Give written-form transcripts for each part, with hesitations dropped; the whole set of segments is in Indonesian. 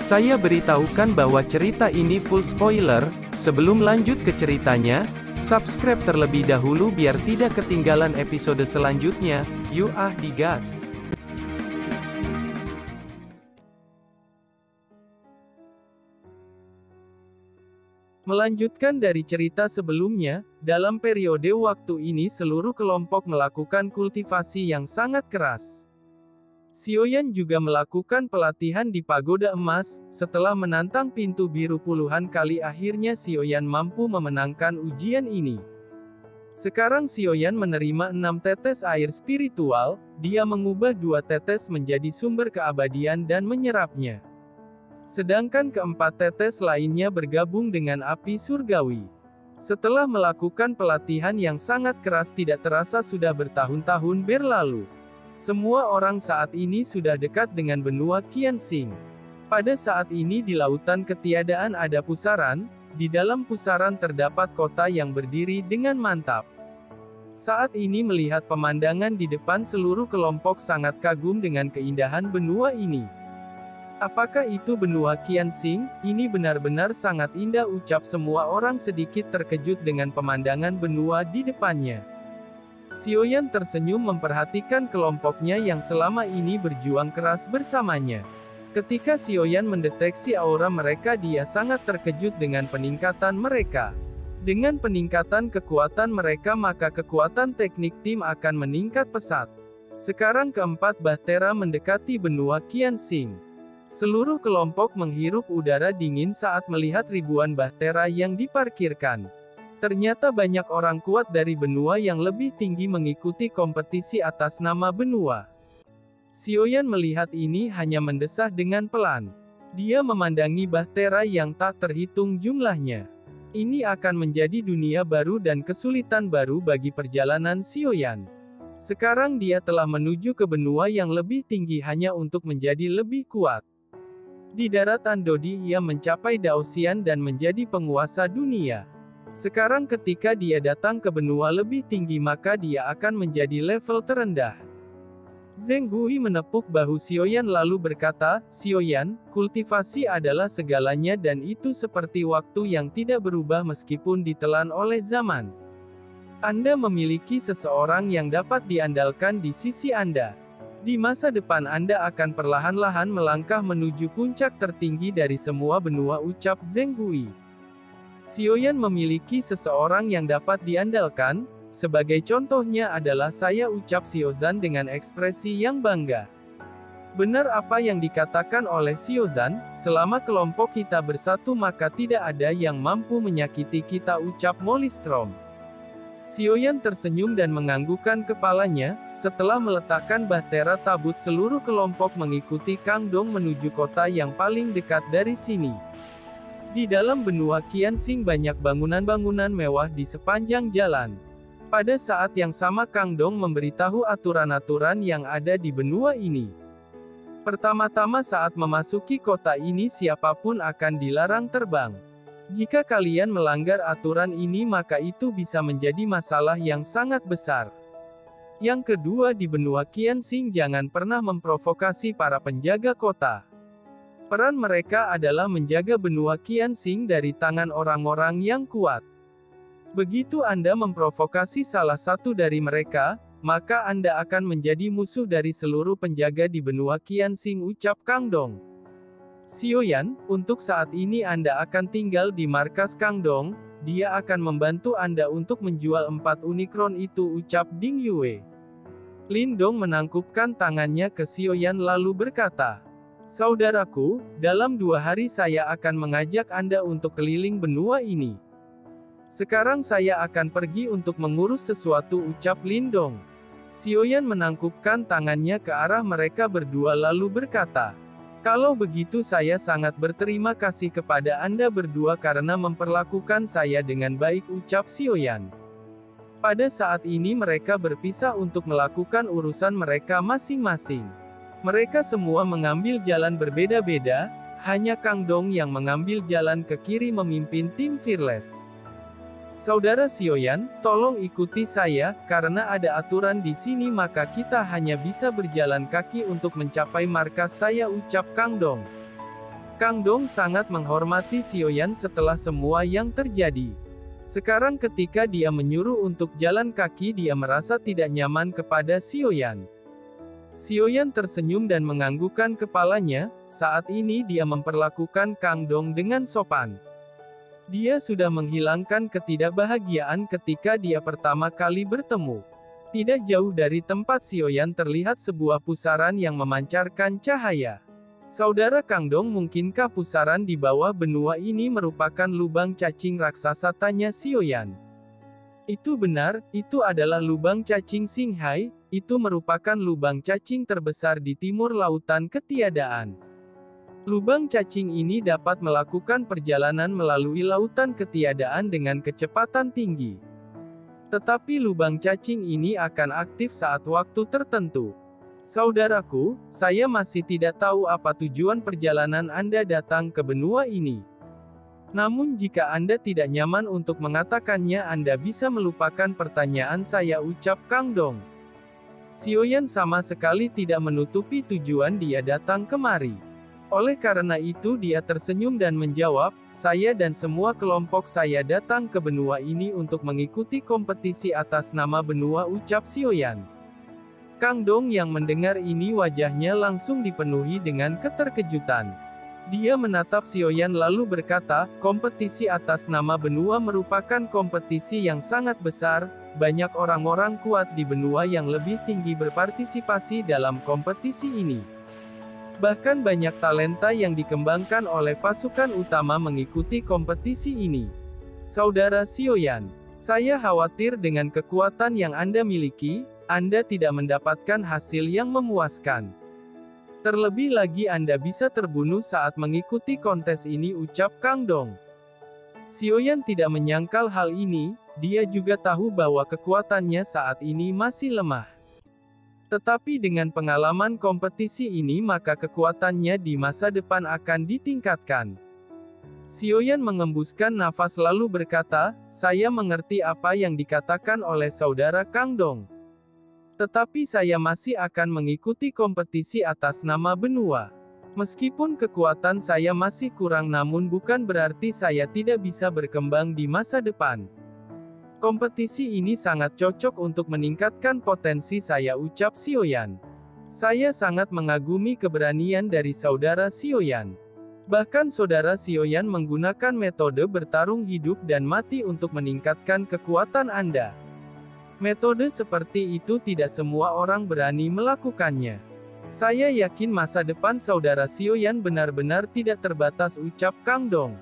Saya beritahukan bahwa cerita ini full spoiler. Sebelum lanjut ke ceritanya, subscribe terlebih dahulu biar tidak ketinggalan episode selanjutnya. Yuk digas! Melanjutkan dari cerita sebelumnya, dalam periode waktu ini seluruh kelompok melakukan kultivasi yang sangat keras. Sioyan juga melakukan pelatihan di Pagoda Emas. Setelah menantang pintu biru puluhan kali, akhirnya Sioyan mampu memenangkan ujian ini. Sekarang Sioyan menerima 6 tetes air spiritual. Dia mengubah 2 tetes menjadi sumber keabadian dan menyerapnya. Sedangkan keempat tetes lainnya bergabung dengan api surgawi. Setelah melakukan pelatihan yang sangat keras, tidak terasa sudah bertahun-tahun berlalu. Semua orang saat ini sudah dekat dengan benua Qianxing. Pada saat ini di lautan ketiadaan ada pusaran. Di dalam pusaran terdapat kota yang berdiri dengan mantap. Saat ini melihat pemandangan di depan, seluruh kelompok sangat kagum dengan keindahan benua ini. Apakah itu benua Qianxing? Ini benar-benar sangat indah, ucap semua orang sedikit terkejut dengan pemandangan benua di depannya. Sioyan tersenyum memperhatikan kelompoknya yang selama ini berjuang keras bersamanya. Ketika Sioyan mendeteksi aura mereka, dia sangat terkejut dengan peningkatan mereka. Dengan peningkatan kekuatan mereka, maka kekuatan teknik tim akan meningkat pesat. Sekarang keempat bahtera mendekati benua Qianxing. Seluruh kelompok menghirup udara dingin saat melihat ribuan bahtera yang diparkirkan. Ternyata banyak orang kuat dari benua yang lebih tinggi mengikuti kompetisi atas nama benua. Sioyan melihat ini hanya mendesah dengan pelan. Dia memandangi bahtera yang tak terhitung jumlahnya. Ini akan menjadi dunia baru dan kesulitan baru bagi perjalanan Sioyan. Sekarang dia telah menuju ke benua yang lebih tinggi hanya untuk menjadi lebih kuat. Di daratan Dodi ia mencapai Daosian dan menjadi penguasa dunia. Sekarang ketika dia datang ke benua lebih tinggi, maka dia akan menjadi level terendah. Zheng Hui menepuk bahu Sioyan lalu berkata, "Sioyan, kultivasi adalah segalanya dan itu seperti waktu yang tidak berubah meskipun ditelan oleh zaman. Anda memiliki seseorang yang dapat diandalkan di sisi Anda. Di masa depan Anda akan perlahan-lahan melangkah menuju puncak tertinggi dari semua benua," ucap Zheng Hui. Sioyan memiliki seseorang yang dapat diandalkan. Sebagai contohnya adalah saya, ucap Xiozan dengan ekspresi yang bangga. Benar apa yang dikatakan oleh Xiozan, selama kelompok kita bersatu maka tidak ada yang mampu menyakiti kita, ucap Mollystrom. Sioyan tersenyum dan menganggukkan kepalanya. Setelah meletakkan bahtera tabut, seluruh kelompok mengikuti Kang Dong menuju kota yang paling dekat dari sini. Di dalam benua Qianxing banyak bangunan-bangunan mewah di sepanjang jalan. Pada saat yang sama Kang Dong memberitahu aturan-aturan yang ada di benua ini. Pertama-tama saat memasuki kota ini siapapun akan dilarang terbang. Jika kalian melanggar aturan ini maka itu bisa menjadi masalah yang sangat besar. Yang kedua, di benua Qianxing jangan pernah memprovokasi para penjaga kota. Peran mereka adalah menjaga benua Qianxing dari tangan orang-orang yang kuat. Begitu Anda memprovokasi salah satu dari mereka, maka Anda akan menjadi musuh dari seluruh penjaga di benua Qianxing, ucap Kang Dong. Sioyan, untuk saat ini Anda akan tinggal di markas Kang Dong. Dia akan membantu Anda untuk menjual 4 unikron itu, ucap Ding Yue. Lin Dong menangkupkan tangannya ke Sioyan lalu berkata, "Saudaraku, dalam 2 hari saya akan mengajak Anda untuk keliling benua ini. Sekarang saya akan pergi untuk mengurus sesuatu," ucap Lin Dong. Sioyan menangkupkan tangannya ke arah mereka berdua lalu berkata, "Kalau begitu saya sangat berterima kasih kepada Anda berdua karena memperlakukan saya dengan baik," ucap Sioyan. Pada saat ini mereka berpisah untuk melakukan urusan mereka masing-masing. Mereka semua mengambil jalan berbeda-beda, hanya Kang Dong yang mengambil jalan ke kiri memimpin tim Fearless. Saudara Sioyan, tolong ikuti saya, karena ada aturan di sini maka kita hanya bisa berjalan kaki untuk mencapai markas saya, ucap Kang Dong. Kang Dong sangat menghormati Sioyan setelah semua yang terjadi. Sekarang ketika dia menyuruh untuk jalan kaki, dia merasa tidak nyaman kepada Sioyan. Sioyan tersenyum dan menganggukkan kepalanya. Saat ini dia memperlakukan Kang Dong dengan sopan. Dia sudah menghilangkan ketidakbahagiaan ketika dia pertama kali bertemu. Tidak jauh dari tempat Sioyan terlihat sebuah pusaran yang memancarkan cahaya. Saudara Kang Dong, mungkinkah pusaran di bawah benua ini merupakan lubang cacing raksasa? Tanya Sioyan. Itu benar, itu adalah lubang cacing Xinghai, itu merupakan lubang cacing terbesar di timur lautan ketiadaan. Lubang cacing ini dapat melakukan perjalanan melalui lautan ketiadaan dengan kecepatan tinggi. Tetapi lubang cacing ini akan aktif saat waktu tertentu. Saudaraku, saya masih tidak tahu apa tujuan perjalanan Anda datang ke benua ini. Namun jika Anda tidak nyaman untuk mengatakannya, Anda bisa melupakan pertanyaan saya, ucap Kang Dong. Sioyan sama sekali tidak menutupi tujuan dia datang kemari. Oleh karena itu dia tersenyum dan menjawab, saya dan semua kelompok saya datang ke benua ini untuk mengikuti kompetisi atas nama benua, ucap Sioyan. Kang Dong yang mendengar ini wajahnya langsung dipenuhi dengan keterkejutan. Dia menatap Sioyan lalu berkata, kompetisi atas nama benua merupakan kompetisi yang sangat besar, banyak orang-orang kuat di benua yang lebih tinggi berpartisipasi dalam kompetisi ini. Bahkan banyak talenta yang dikembangkan oleh pasukan utama mengikuti kompetisi ini. Saudara Sioyan, saya khawatir dengan kekuatan yang Anda miliki, Anda tidak mendapatkan hasil yang memuaskan. Terlebih lagi Anda bisa terbunuh saat mengikuti kontes ini, ucap Kang Dong. Sioyan tidak menyangkal hal ini, dia juga tahu bahwa kekuatannya saat ini masih lemah. Tetapi dengan pengalaman kompetisi ini maka kekuatannya di masa depan akan ditingkatkan. Sioyan mengembuskan nafas lalu berkata, saya mengerti apa yang dikatakan oleh saudara Kang Dong. Tetapi saya masih akan mengikuti kompetisi atas nama benua. Meskipun kekuatan saya masih kurang, namun bukan berarti saya tidak bisa berkembang di masa depan. Kompetisi ini sangat cocok untuk meningkatkan potensi saya, ucap Sioyan. Saya sangat mengagumi keberanian dari saudara Sioyan. Bahkan saudara Sioyan menggunakan metode bertarung hidup dan mati untuk meningkatkan kekuatan Anda. Metode seperti itu tidak semua orang berani melakukannya. Saya yakin masa depan saudara Sioyan benar-benar tidak terbatas, ucap Kang Dong.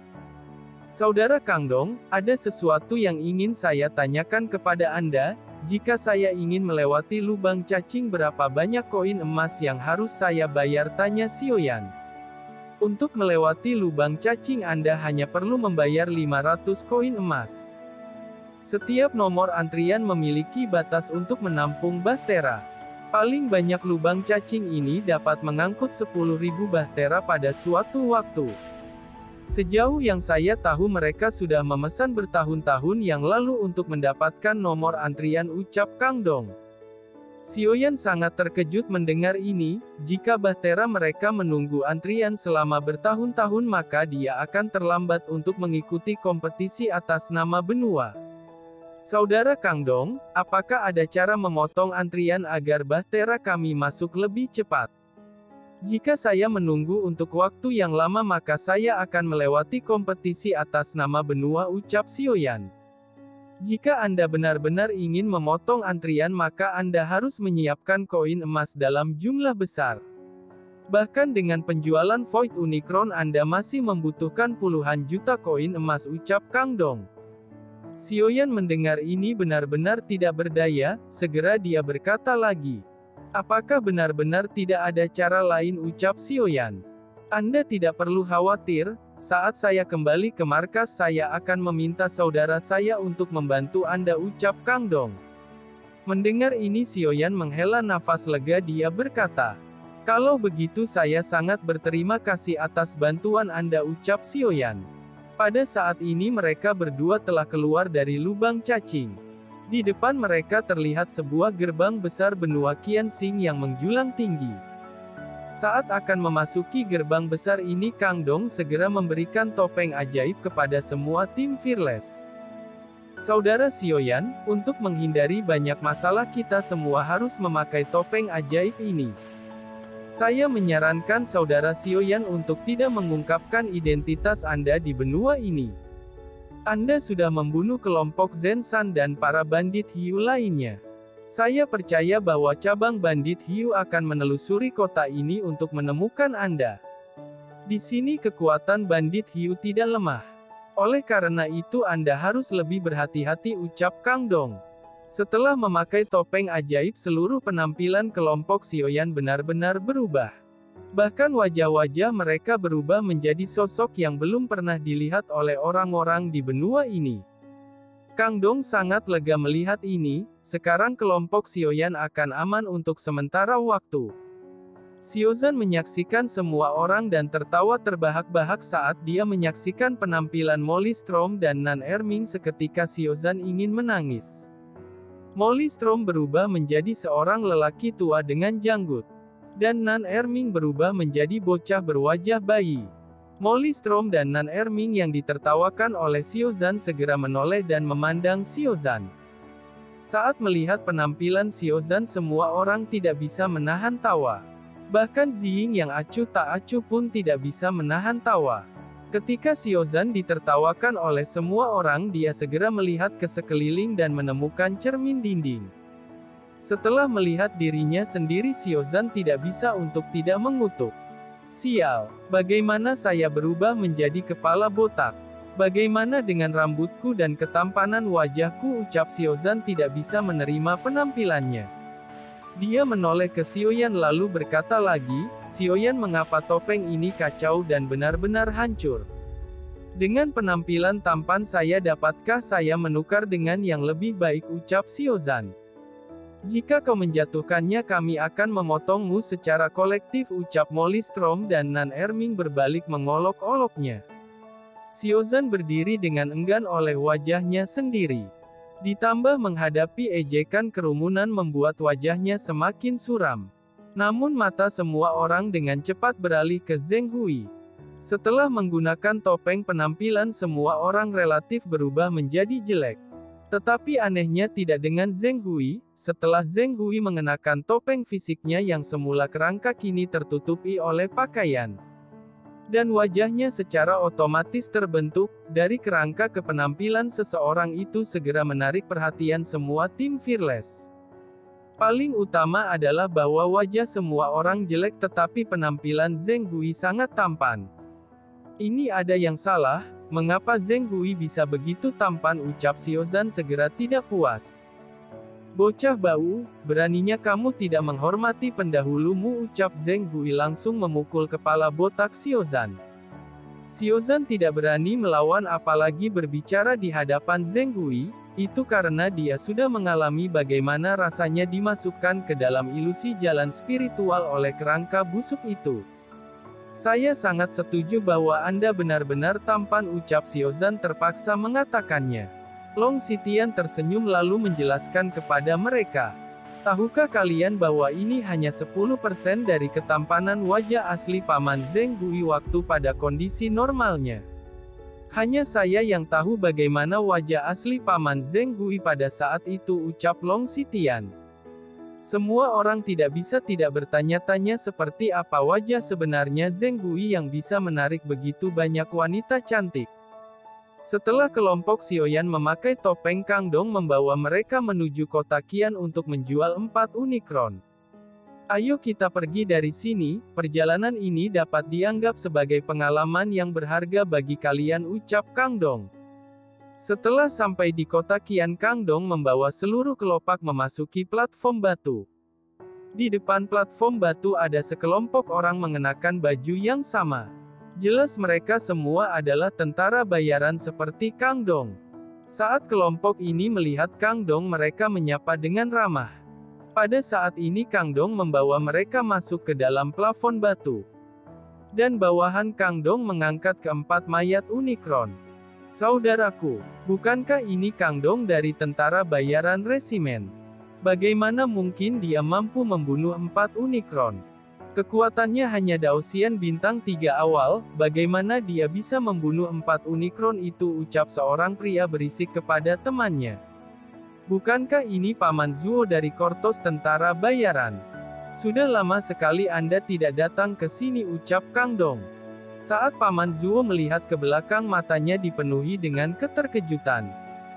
Saudara Kang Dong, ada sesuatu yang ingin saya tanyakan kepada Anda. Jika saya ingin melewati lubang cacing, berapa banyak koin emas yang harus saya bayar? Tanya Sioyan. Untuk melewati lubang cacing Anda hanya perlu membayar 500 koin emas. Setiap nomor antrian memiliki batas untuk menampung bahtera. Paling banyak lubang cacing ini dapat mengangkut 10.000 bahtera pada suatu waktu. Sejauh yang saya tahu mereka sudah memesan bertahun-tahun yang lalu untuk mendapatkan nomor antrian, ucap Kang Dong. Sioyan sangat terkejut mendengar ini, jika bahtera mereka menunggu antrian selama bertahun-tahun maka dia akan terlambat untuk mengikuti kompetisi atas nama benua. Saudara Kang Dong, apakah ada cara memotong antrian agar bahtera kami masuk lebih cepat? Jika saya menunggu untuk waktu yang lama maka saya akan melewati kompetisi atas nama benua, ucap Sioyan. Jika Anda benar-benar ingin memotong antrian maka Anda harus menyiapkan koin emas dalam jumlah besar. Bahkan dengan penjualan Void Unicron Anda masih membutuhkan puluhan juta koin emas, ucap Kang Dong. Sioyan mendengar ini benar-benar tidak berdaya, segera dia berkata lagi. Apakah benar-benar tidak ada cara lain, ucap Sioyan. Anda tidak perlu khawatir, saat saya kembali ke markas saya akan meminta saudara saya untuk membantu Anda, ucap Kang Dong. Mendengar ini Sioyan menghela nafas lega, dia berkata. Kalau begitu saya sangat berterima kasih atas bantuan Anda, ucap Sioyan. Pada saat ini mereka berdua telah keluar dari lubang cacing. Di depan mereka terlihat sebuah gerbang besar benua Qianxing yang menjulang tinggi. Saat akan memasuki gerbang besar ini, Kang Dong segera memberikan topeng ajaib kepada semua tim Fearless. Saudara Sioyan, untuk menghindari banyak masalah kita semua harus memakai topeng ajaib ini. Saya menyarankan Saudara Sioyan untuk tidak mengungkapkan identitas Anda di benua ini. Anda sudah membunuh kelompok Zenshan dan para bandit hiu lainnya. Saya percaya bahwa cabang bandit hiu akan menelusuri kota ini untuk menemukan Anda. Di sini kekuatan bandit hiu tidak lemah. Oleh karena itu Anda harus lebih berhati-hati, ucap Kang Dong. Setelah memakai topeng ajaib, seluruh penampilan kelompok Sioyan benar-benar berubah. Bahkan wajah-wajah mereka berubah menjadi sosok yang belum pernah dilihat oleh orang-orang di benua ini. Kang Dong sangat lega melihat ini. Sekarang kelompok Sioyan akan aman untuk sementara waktu. Xiozan menyaksikan semua orang dan tertawa terbahak-bahak saat dia menyaksikan penampilan Molly Strom dan Nan Erming. Seketika Xiozan ingin menangis. Molly Strom berubah menjadi seorang lelaki tua dengan janggut. Dan Nan Erming berubah menjadi bocah berwajah bayi. Molly Strom dan Nan Erming yang ditertawakan oleh Xiozan segera menoleh dan memandang Xiozan. Saat melihat penampilan Xiozan, semua orang tidak bisa menahan tawa. Bahkan Ziying yang acuh tak acuh pun tidak bisa menahan tawa. Ketika Xiozan ditertawakan oleh semua orang, dia segera melihat ke sekeliling dan menemukan cermin dinding. Setelah melihat dirinya sendiri, Xiozan tidak bisa untuk tidak mengutuk. Sial, bagaimana saya berubah menjadi kepala botak? Bagaimana dengan rambutku dan ketampanan wajahku? Ucap Xiozan tidak bisa menerima penampilannya. Dia menoleh ke Xiaoyan lalu berkata lagi, Xiaoyan, mengapa topeng ini kacau dan benar-benar hancur? Dengan penampilan tampan saya, dapatkah saya menukar dengan yang lebih baik? Ucap Xiozan. Jika kau menjatuhkannya, kami akan memotongmu secara kolektif, ucap Molly Strom dan Nan Erming berbalik mengolok-oloknya. Xiozan berdiri dengan enggan oleh wajahnya sendiri. Ditambah menghadapi ejekan kerumunan membuat wajahnya semakin suram. Namun mata semua orang dengan cepat beralih ke Zheng Hui. Setelah menggunakan topeng penampilan, semua orang relatif berubah menjadi jelek. Tetapi anehnya tidak dengan Zheng Hui. Setelah Zheng Hui mengenakan topeng, fisiknya yang semula kerangka kini tertutupi oleh pakaian. Dan wajahnya secara otomatis terbentuk. Dari kerangka ke penampilan seseorang itu segera menarik perhatian semua tim Fearless. Paling utama adalah bahwa wajah semua orang jelek tetapi penampilan Zheng Hui sangat tampan. Ini ada yang salah. Mengapa Zheng Hui bisa begitu tampan? Ucap Xiozan segera tidak puas. Bocah bau, beraninya kamu tidak menghormati pendahulumu, ucap Zheng Hui langsung memukul kepala botak Xiozan. Xiozan tidak berani melawan apalagi berbicara di hadapan Zheng Hui, itu karena dia sudah mengalami bagaimana rasanya dimasukkan ke dalam ilusi jalan spiritual oleh kerangka busuk itu. Saya sangat setuju bahwa Anda benar-benar tampan, ucap Xiozan terpaksa mengatakannya. Long Xitian tersenyum lalu menjelaskan kepada mereka. Tahukah kalian bahwa ini hanya 10% dari ketampanan wajah asli Paman Zheng Hui waktu pada kondisi normalnya. Hanya saya yang tahu bagaimana wajah asli Paman Zheng Hui pada saat itu, ucap Long Xitian. Semua orang tidak bisa tidak bertanya-tanya seperti apa wajah sebenarnya Zheng Hui yang bisa menarik begitu banyak wanita cantik. Setelah kelompok Sioyan memakai topeng, Kang Dong membawa mereka menuju kota Qian untuk menjual 4 unikron. Ayo kita pergi dari sini, perjalanan ini dapat dianggap sebagai pengalaman yang berharga bagi kalian, ucap Kang Dong. Setelah sampai di kota Qian, Kang Dong membawa seluruh kelopak memasuki platform batu. Di depan platform batu ada sekelompok orang mengenakan baju yang sama. Jelas mereka semua adalah tentara bayaran seperti Kang Dong. Saat kelompok ini melihat Kang Dong, mereka menyapa dengan ramah. Pada saat ini Kang Dong membawa mereka masuk ke dalam plafon batu. Dan bawahan Kang Dong mengangkat keempat mayat unikron. Saudaraku, bukankah ini Kang Dong dari tentara bayaran resimen? Bagaimana mungkin dia mampu membunuh 4 unikron? Kekuatannya hanya Daosian bintang 3 awal, bagaimana dia bisa membunuh 4 Unicron itu, ucap seorang pria berisik kepada temannya. Bukankah ini Paman Zuo dari Kortos tentara bayaran? Sudah lama sekali Anda tidak datang ke sini, ucap Kang Dong. Saat Paman Zuo melihat ke belakang, matanya dipenuhi dengan keterkejutan.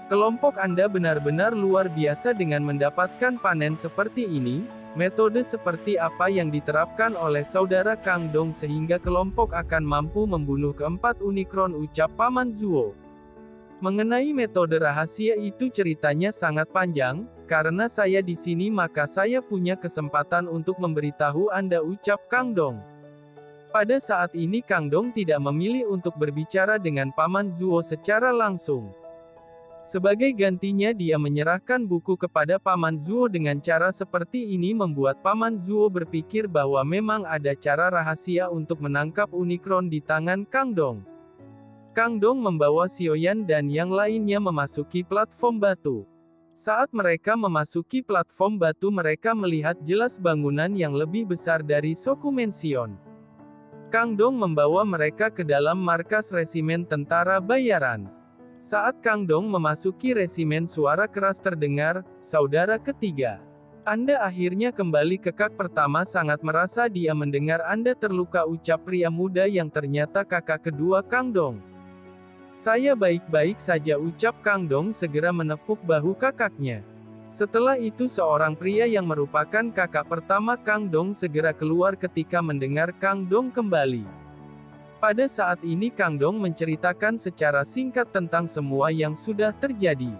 Kelompok Anda benar-benar luar biasa dengan mendapatkan panen seperti ini. Metode seperti apa yang diterapkan oleh saudara Kang Dong sehingga kelompok akan mampu membunuh keempat Unicron, ucap Paman Zuo. Mengenai metode rahasia itu ceritanya sangat panjang, karena saya di sini maka saya punya kesempatan untuk memberitahu Anda, ucap Kang Dong. Pada saat ini Kang Dong tidak memilih untuk berbicara dengan Paman Zuo secara langsung. Sebagai gantinya dia menyerahkan buku kepada Paman Zuo. Dengan cara seperti ini membuat Paman Zuo berpikir bahwa memang ada cara rahasia untuk menangkap Unicron di tangan Kang Dong. Kang Dong membawa Xiaoyan dan yang lainnya memasuki platform batu. Saat mereka memasuki platform batu mereka melihat jelas bangunan yang lebih besar dari Soku Mansion. Kang Dong membawa mereka ke dalam markas resimen tentara bayaran. Saat Kang Dong memasuki resimen suara keras terdengar, saudara ketiga. Anda akhirnya kembali ke kak pertama, sangat merasa dia mendengar Anda terluka, ucap pria muda yang ternyata kakak kedua Kang Dong. Saya baik-baik saja, ucap Kang Dong segera menepuk bahu kakaknya. Setelah itu seorang pria yang merupakan kakak pertama Kang Dong segera keluar ketika mendengar Kang Dong kembali. Pada saat ini Kang Dong menceritakan secara singkat tentang semua yang sudah terjadi.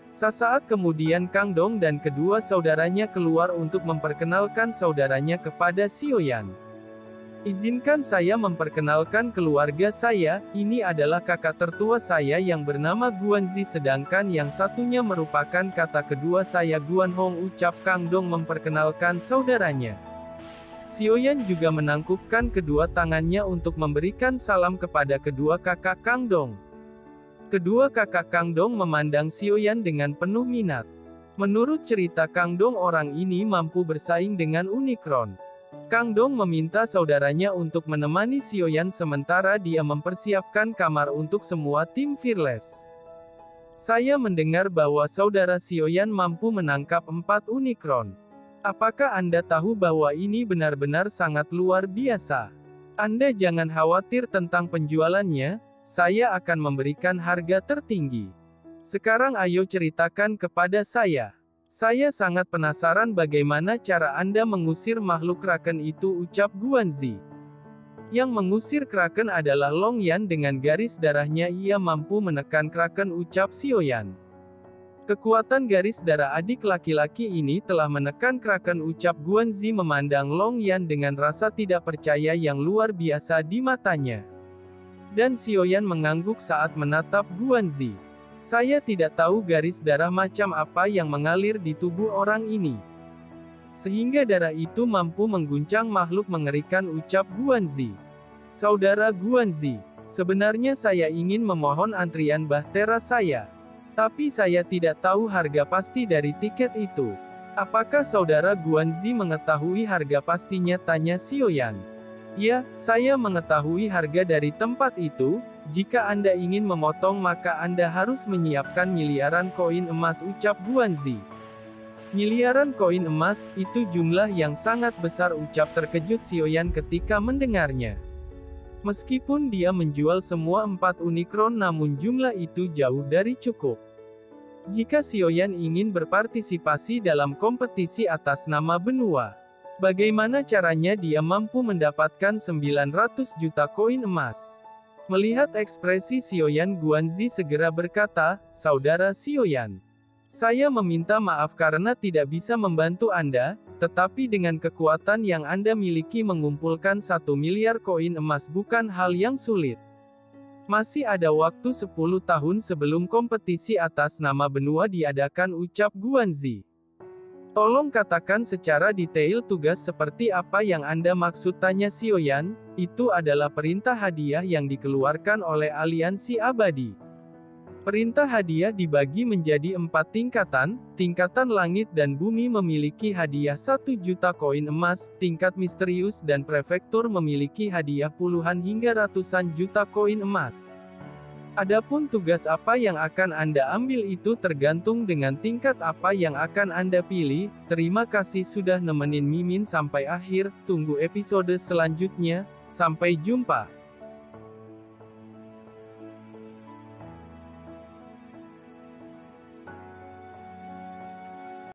Sesaat kemudian Kang Dong dan kedua saudaranya keluar untuk memperkenalkan saudaranya kepada Xiaoyan. Izinkan saya memperkenalkan keluarga saya, ini adalah kakak tertua saya yang bernama Guanzi, sedangkan yang satunya merupakan kata kedua saya Guan Hong, ucap Kang Dong memperkenalkan saudaranya. Xiaoyan juga menangkupkan kedua tangannya untuk memberikan salam kepada kedua kakak Kang Dong. Kedua kakak Kang Dong memandang Xiaoyan dengan penuh minat. Menurut cerita Kang Dong, orang ini mampu bersaing dengan Unicron. Kang Dong meminta saudaranya untuk menemani Xiaoyan sementara dia mempersiapkan kamar untuk semua tim Fearless. Saya mendengar bahwa saudara Xiaoyan mampu menangkap 4 Unicron. Apakah Anda tahu bahwa ini benar-benar sangat luar biasa? Anda jangan khawatir tentang penjualannya, saya akan memberikan harga tertinggi. Sekarang ayo ceritakan kepada saya. Saya sangat penasaran bagaimana cara Anda mengusir makhluk kraken itu, ucap Guanzi. Yang mengusir kraken adalah Long Yan, dengan garis darahnya ia mampu menekan kraken, ucap Xiaoyan. Kekuatan garis darah adik laki-laki ini telah menekan kraken, ucap Guanzi memandang Long Yan dengan rasa tidak percaya yang luar biasa di matanya. Dan Xiaoyan mengangguk saat menatap Guanzi. Saya tidak tahu garis darah macam apa yang mengalir di tubuh orang ini. Sehingga darah itu mampu mengguncang makhluk mengerikan, ucap Guanzi. Saudara Guanzi, sebenarnya saya ingin memohon antrian bahtera saya. Tapi saya tidak tahu harga pasti dari tiket itu. Apakah saudara Guanzi mengetahui harga pastinya, tanya Xiaoyan. Ya, saya mengetahui harga dari tempat itu. Jika Anda ingin memotong maka Anda harus menyiapkan miliaran koin emas, ucap Guanzi. Miliaran koin emas, itu jumlah yang sangat besar, ucap terkejut Xiaoyan ketika mendengarnya. Meskipun dia menjual semua 4 Unicron namun jumlah itu jauh dari cukup. Jika Xiaoyan ingin berpartisipasi dalam kompetisi atas nama benua, bagaimana caranya dia mampu mendapatkan 900 juta koin emas? Melihat ekspresi Xiaoyan, Guanzi segera berkata, saudara Xiaoyan, saya meminta maaf karena tidak bisa membantu Anda, tetapi dengan kekuatan yang Anda miliki mengumpulkan 1 miliar koin emas bukan hal yang sulit. Masih ada waktu 10 tahun sebelum kompetisi atas nama benua diadakan, ucap Guanzi. Tolong katakan secara detail tugas seperti apa yang Anda maksud, tanya Xiaoyan. Itu adalah perintah hadiah yang dikeluarkan oleh Aliansi Abadi. Perintah hadiah dibagi menjadi 4 tingkatan. Tingkatan langit dan bumi memiliki hadiah 1 juta koin emas, tingkat misterius dan prefektur memiliki hadiah puluhan hingga ratusan juta koin emas. Adapun tugas apa yang akan Anda ambil itu tergantung dengan tingkat apa yang akan Anda pilih. Terima kasih sudah nemenin Mimin sampai akhir, tunggu episode selanjutnya, sampai jumpa.